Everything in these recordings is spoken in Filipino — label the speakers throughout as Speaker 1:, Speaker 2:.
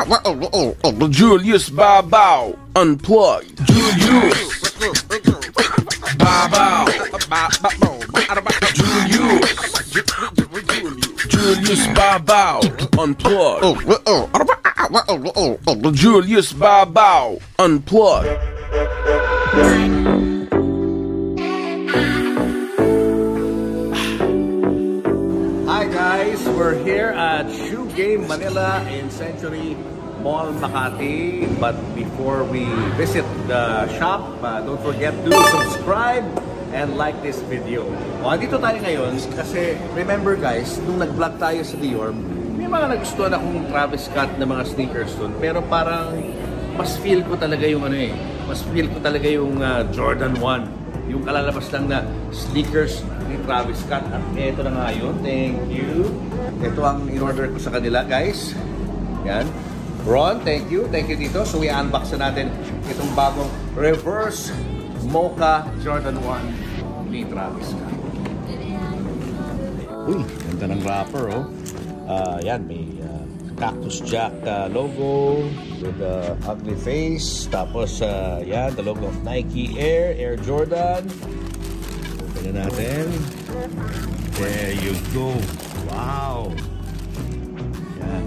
Speaker 1: Julius Bow Bow Unplugged. Julius Bow Bow. Julius Bow Bow Unplugged. Julius Bow Bow Unplugged.
Speaker 2: Hi guys, we're here at Shoe Game Manila in Century Mall, Makati. But before we visit the shop, don't forget to subscribe and like this video. Andito tayo ngayon kasi remember guys, nung nag-vlog tayo sa Dior, may mga nagustuhan akong Travis Scott na mga sneakers dun. Pero parang mas feel ko talaga yung mas feel ko talaga yung Jordan 1. Yung kalalabas lang na sneakers ni Travis Scott. At ito na nga yun. Thank you. Ito ang in-order ko sa kanila, guys. Yan. Ron, thank you. Thank you dito. So, i-unbox na natin itong bagong reverse Mocha Jordan 1 ni Travis Scott. Uy, ganda ng wrapper, oh. Yan, may Cactus Jack logo with the ugly face. Tapos, yan, the logo of Nike Air Jordan. Open na natin. There you go. Wow. Yan.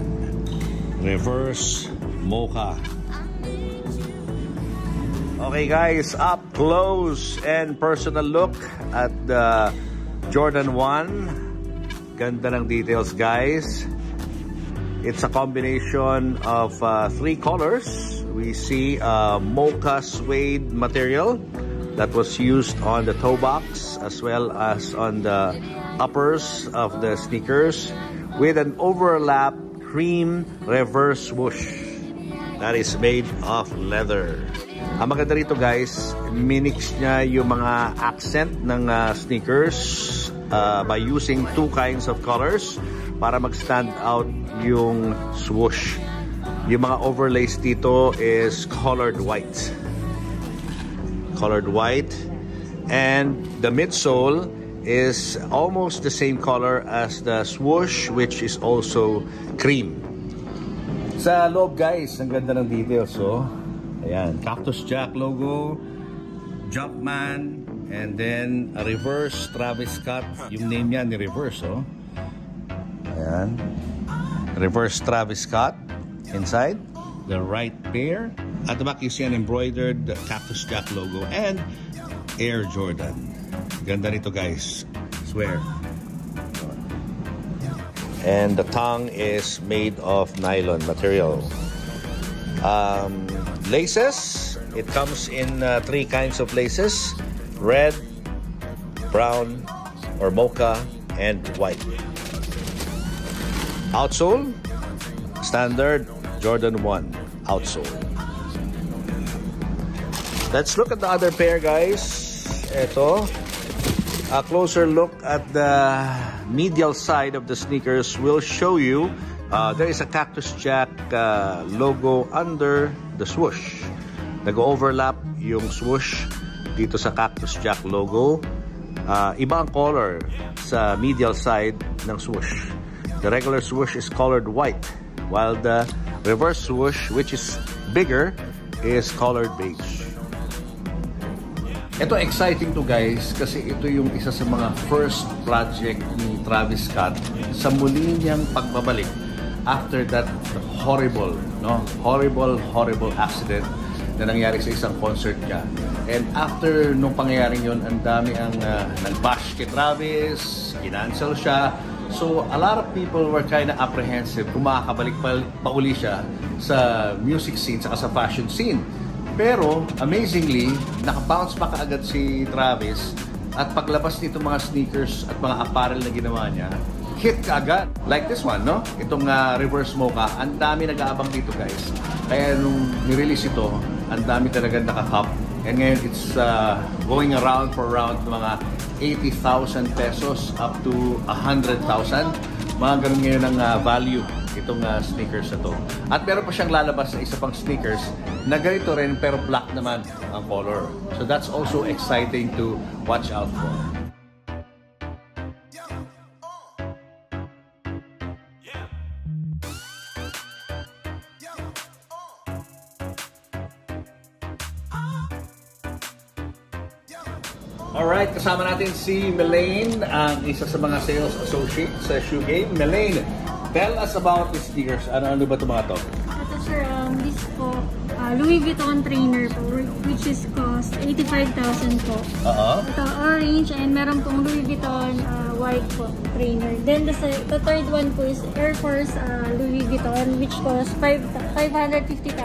Speaker 2: Reverse Mocha. Okay guys, up close and personal look at the Jordan 1. Ganda ng details guys. It's a combination of three colors. We see mocha suede material that was used on the toe box as well as on the uppers of the sneakers with an overlap cream reverse swoosh that is made of leather. Ang maganda rito guys, minix niya yung mga accent ng sneakers by using two kinds of colors para mag-stand out yung swoosh. Yung mga overlays dito is colored white. Colored white. And the midsole is almost the same color as the swoosh, which is also cream. Sa loob guys, ang ganda ng details. So, ayan, Cactus Jack logo, Jumpman, and then a reverse Travis Scott. Yung name niya ni reverse, oh. Ayan. Reverse Travis Scott inside the right pair. At the back you see an embroidered Cactus Jack logo and Air Jordan. Ganda nito guys, swear. And the tongue is made of nylon material. Laces, it comes in three kinds of laces: red, brown or mocha, and white. Outsole, standard Jordan 1 outsole. Let's look at the other pair guys. Ito, a closer look at the medial side of the sneakers will show you there is a Cactus Jack logo under the swoosh. Nag-overlap yung swoosh dito sa Cactus Jack logo. Iba ang color sa medial side ng swoosh. The regular swoosh is colored white, while the reverse swoosh, which is bigger, is colored beige. Ito exciting to guys kasi ito yung isa sa mga first project ni Travis Scott sa muli niyang pagbabalik after that horrible accident na nangyari sa isang concert niya. And after nung pangyayaring yun, ang dami ang nag-bash kay Travis, kinancel siya. So, a lot of people were kind of apprehensive kung makakabalik pa uli siya sa music scene saka sa fashion scene. Pero, amazingly, nakabounce pa kaagad si Travis at paglabas nito mga sneakers at mga apparel na ginawa niya, hit kaagad. Like this one, no? Itong reverse mocha, ang dami nag-aabang dito guys. Kaya nung nirelease ito, ang dami talaga nakakap. And ngayon, it's going around for around mga 80,000 pesos up to 100,000. Mga ganun ngayon ang value itong sneakers na to. At meron pa siyang lalabas na isa pang sneakers na ganito rin pero black naman ang color. So that's also exciting to watch out for. Alright, kasama natin si Melaine, ang isa sa mga sales associate sa Shoe Game. Melaine, tell us about the sneakers. Ano ba ito mga to?
Speaker 3: Ito sir, this po, Louis Vuitton trainer po, which is cost 85,000 po. Ito orange, and meron pong Louis Vuitton white po, trainer. Then the third one po is Air Force Louis Vuitton, which cost 550,000.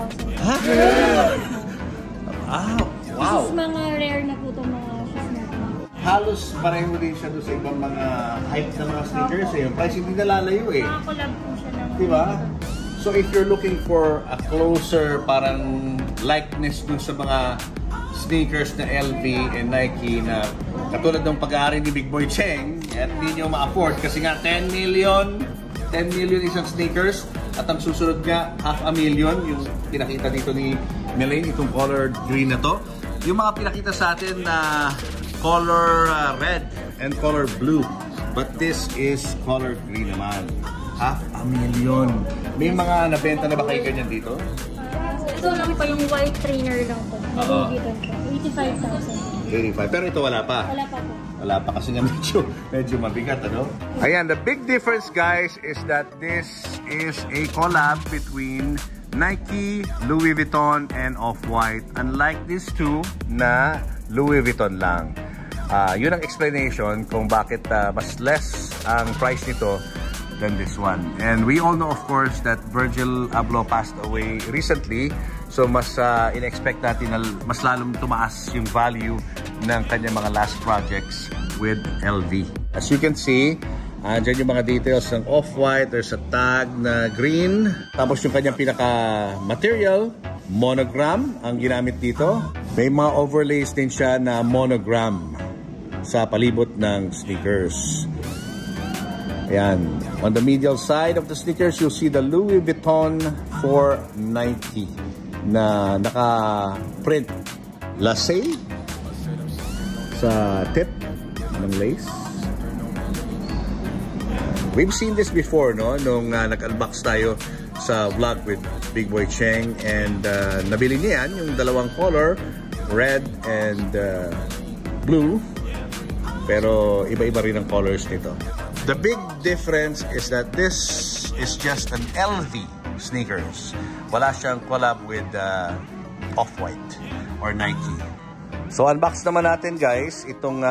Speaker 2: Wow!
Speaker 3: This is mga rare na po itong mga shoes natin.
Speaker 2: Halos pareho din siya doon sa ibang mga hype na mga sneakers. Yung price hindi nalalayo eh.
Speaker 3: Mga collab po siya ng
Speaker 2: Diba? So if you're looking for a closer parang likeness dun sa mga sneakers na LV and Nike na katulad ng pag-aari ni Big Boy Cheng at hindi nyo ma-afford kasi nga 10 million isang sneakers at ang susunod nga 500,000 yung pinakita dito ni Melaine, itong color green na to. Yung mga pinakita sa atin na color red and color blue, but this is color green naman. 500,000. May mga nabenta na ba kayo ganyan dito?
Speaker 3: Ito lang pa yung white trainer lang po. Louis Vuitton po. 85,000.
Speaker 2: 85. Pero ito wala pa.
Speaker 3: Wala pa po.
Speaker 2: Wala pa kasi nga medyo mabigat, ano? Ayan, the big difference guys is that this is a collab between Nike, Louis Vuitton, and Off-White. Unlike these two na Louis Vuitton lang. Yun ang explanation kung bakit mas less ang price nito than this one. And we all know of course that Virgil Abloh passed away recently. So mas in-expect natin na mas lalong tumaas yung value ng kanyang mga last projects with LV. As you can see, dyan yung mga details ng Off-White. There's a tag na green. Tapos yung kanyang pinaka-material, monogram ang ginamit dito. May mga overlays din siya na monogram sa palibot ng sneakers. Ayan. On the medial side of the sneakers, you'll see the Louis Vuitton for Nike na naka-print lacet sa tip ng lace. We've seen this before, no? Nung nag-unbox tayo sa vlog with Big Boy Cheng, and nabili niya yan, yung dalawang color, red and blue. Pero iba-iba rin ang colors nito. The big difference is that this is just an LV sneakers. Wala siyang collab with Off-White or Nike. So unbox naman natin guys itong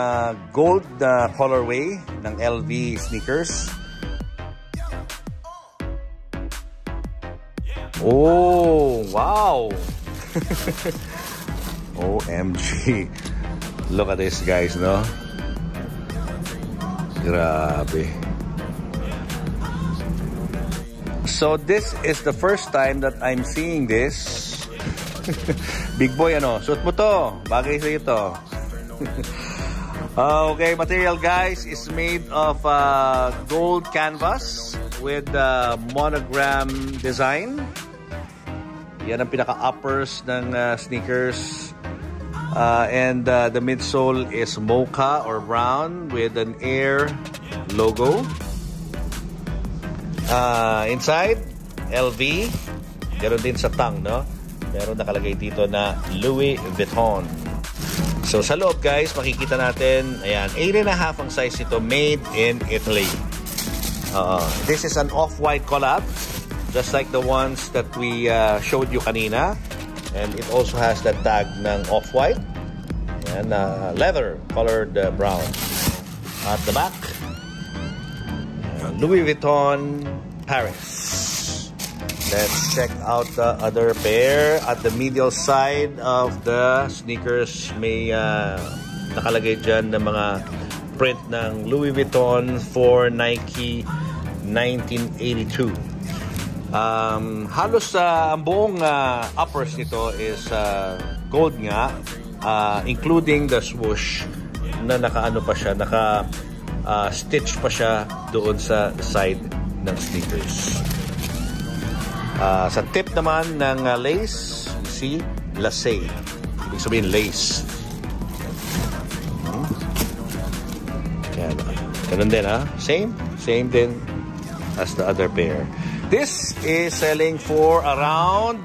Speaker 2: gold na colorway ng LV sneakers. Oh, wow! OMG. Look at this guys, no? Grabe. So this is the first time that I'm seeing this. Big Boy, ano? Suot mo to. Bagay sa ito. Okay, material guys is made of gold canvas with monogram design. Yan ang pinaka-uppers ng sneakers. And the midsole is mocha or brown with an Air logo. Inside, LV. Meron din sa tongue, no? Meron nakalagay dito na Louis Vuitton. So sa loob guys, makikita natin, ayan, 8.5 ang size nito, made in Italy. This is an Off-White collab, just like the ones that we showed you kanina. And it also has the tag ng Off-White and leather colored brown. At the back, Louis Vuitton Paris. Let's check out the other pair. At the medial side of the sneakers, may nakalagay dyan ng mga print ng Louis Vuitton for Nike 1982. Halos ang buong uppers nito is gold nga, including the swoosh na naka-ano pa siya, naka-stitch pa siya doon sa side ng sneakers. Sa tip naman ng lace, you see, lacet. Ibig sabihin lace. Ganun din, ha? Same din as the other pair. This is selling for around,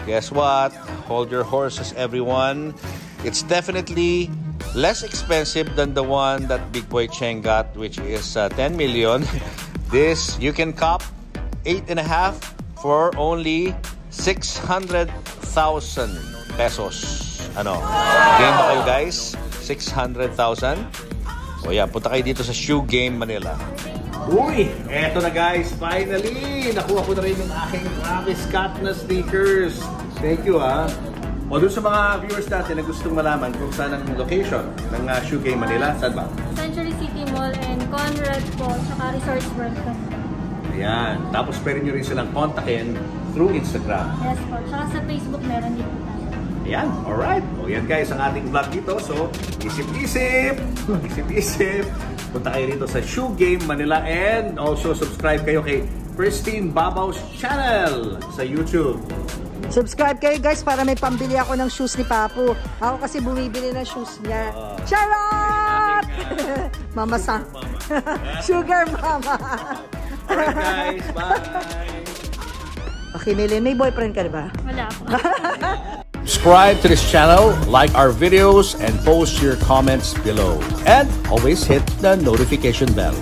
Speaker 2: guess what? Hold your horses, everyone. It's definitely less expensive than the one that Big Boy Cheng got, which is 10 million. This, you can cop 8.5 for only 600,000 pesos. Ano? Game ba kayo guys? 600,000? O yan, punta kayo dito sa Shoe Game Manila. Uy, eto na guys, finally! Nakuha ko na rin yung aking Travis Scott na sneakers. Thank you O dun sa mga viewers natin na gustong malaman kung saan ang location ng Shoe Game Manila, saan ba?
Speaker 3: Century City Mall and Conrad po, saka Resorts World po.
Speaker 2: Ayan. Tapos pwede nyo rin silang kontakin through Instagram.
Speaker 3: Yes po. Saka sa Facebook meron din po tayo.
Speaker 2: Ayan. Alright. O yan guys, ang ating vlog dito. So, isip-isip. Isip-isip. Punta kayo dito sa Shoe Game Manila and also subscribe kayo kay Pristine Babaw's channel sa YouTube.
Speaker 4: Subscribe kayo guys para may pambili ako ng shoes ni Papu. Ako kasi bumibili ng shoes niya. Charot! Mama Sang. Sugar Mama.
Speaker 2: Alright guys, bye!
Speaker 4: Okay, Millie, may boyfriend ka ba?
Speaker 3: Wala po.
Speaker 2: Subscribe to this channel, like our videos, and post your comments below. And always hit the notification bell.